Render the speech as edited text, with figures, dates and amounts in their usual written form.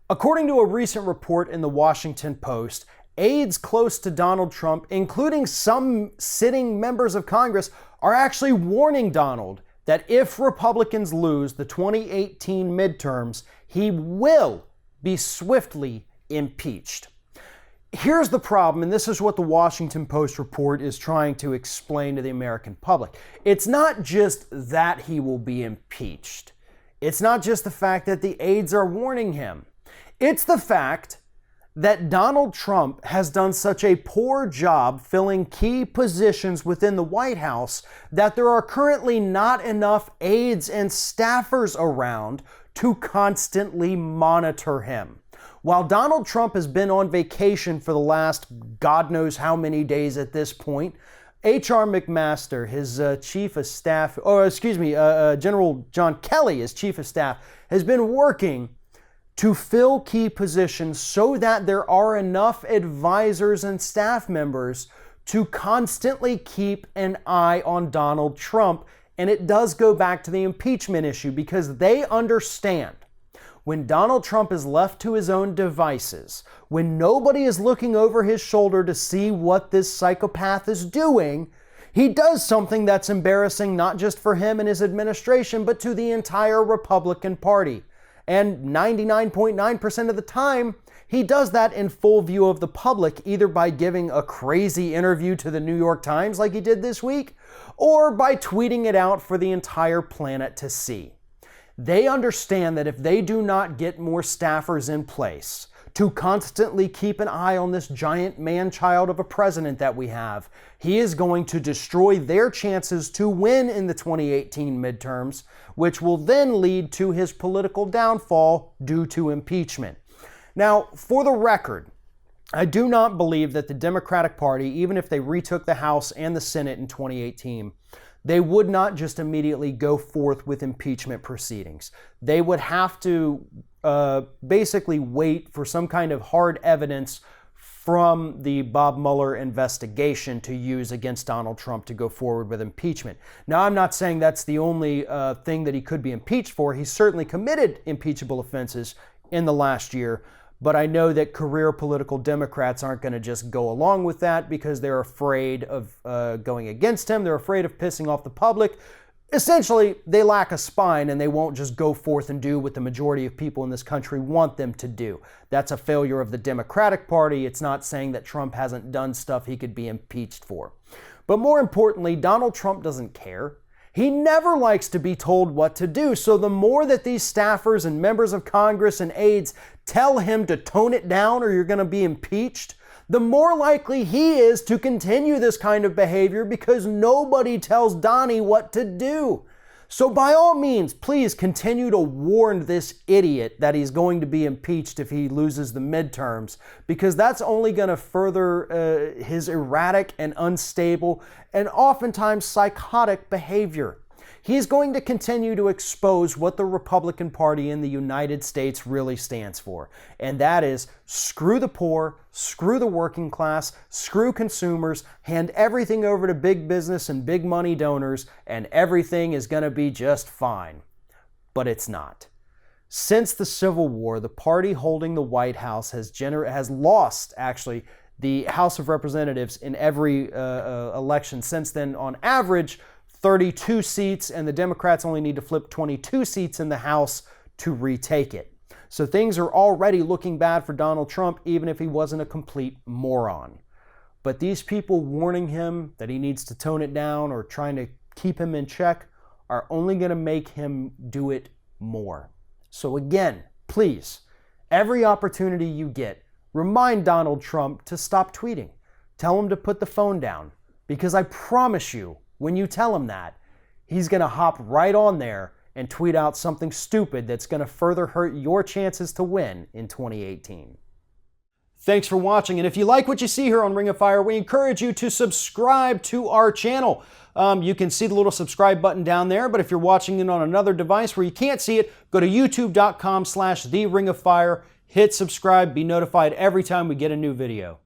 According to a recent report in the Washington Post, aides close to Donald Trump, including some sitting members of Congress, are actually warning Donald that if Republicans lose the 2018 midterms, he will be swiftly impeached. Here's the problem, and this is what the Washington Post report is trying to explain to the American public. It's not just that he will be impeached. It's not just the fact that the aides are warning him. It's the fact that Donald Trump has done such a poor job filling key positions within the White House that there are currently not enough aides and staffers around to constantly monitor him. While Donald Trump has been on vacation for the last God knows how many days at this point, H.R. McMaster, his chief of staff, General John Kelly, his chief of staff, has been working to fill key positions so that there are enough advisors and staff members to constantly keep an eye on Donald Trump. And it does go back to the impeachment issue because they understand when Donald Trump is left to his own devices, when nobody is looking over his shoulder to see what this psychopath is doing, he does something that's embarrassing not just for him and his administration, but to the entire Republican Party. And 99.9% of the time, he does that in full view of the public, either by giving a crazy interview to the New York Times like he did this week, or by tweeting it out for the entire planet to see. They understand that if they do not get more staffers in place to constantly keep an eye on this giant man-child of a president that we have, he is going to destroy their chances to win in the 2018 midterms, which will then lead to his political downfall due to impeachment. Now, for the record, I do not believe that the Democratic Party, even if they retook the House and the Senate in 2018, they would not just immediately go forth with impeachment proceedings. They would have to basically wait for some kind of hard evidence from the Bob Mueller investigation to use against Donald Trump to go forward with impeachment. Now, I'm not saying that's the only thing that he could be impeached for. He certainly committed impeachable offenses in the last year, but I know that career political Democrats aren't going to just go along with that because they're afraid of going against him. They're afraid of pissing off the public. Essentially, they lack a spine and they won't just go forth and do what the majority of people in this country want them to do. That's a failure of the Democratic Party. It's not saying that Trump hasn't done stuff he could be impeached for. But more importantly, Donald Trump doesn't care. He never likes to be told what to do. So the more that these staffers and members of Congress and aides tell him to tone it down or you're going to be impeached, the more likely he is to continue this kind of behavior because nobody tells Donnie what to do. So by all means, please continue to warn this idiot that he's going to be impeached if he loses the midterms, because that's only going to further his erratic and unstable and oftentimes psychotic behavior. He's going to continue to expose what the Republican Party in the United States really stands for. And that is screw the poor, screw the working class, screw consumers, hand everything over to big business and big money donors, and everything is going to be just fine. But it's not. Since the Civil War, the party holding the White House has lost, actually, the House of Representatives in every election since then, on average, 32 seats, and the Democrats only need to flip 22 seats in the House to retake it. So things are already looking bad for Donald Trump, even if he wasn't a complete moron. But these people warning him that he needs to tone it down or trying to keep him in check are only going to make him do it more. So again, please, every opportunity you get, remind Donald Trump to stop tweeting. Tell him to put the phone down, because I promise you, when you tell him that, he's going to hop right on there and tweet out something stupid that's going to further hurt your chances to win in 2018. Thanks for watching, and if you like what you see here on Ring of Fire, we encourage you to subscribe to our channel. You can see the little subscribe button down there, but if you're watching it on another device where you can't see it, go to youtube.com/TheRingOfFire, hit subscribe, be notified every time we get a new video.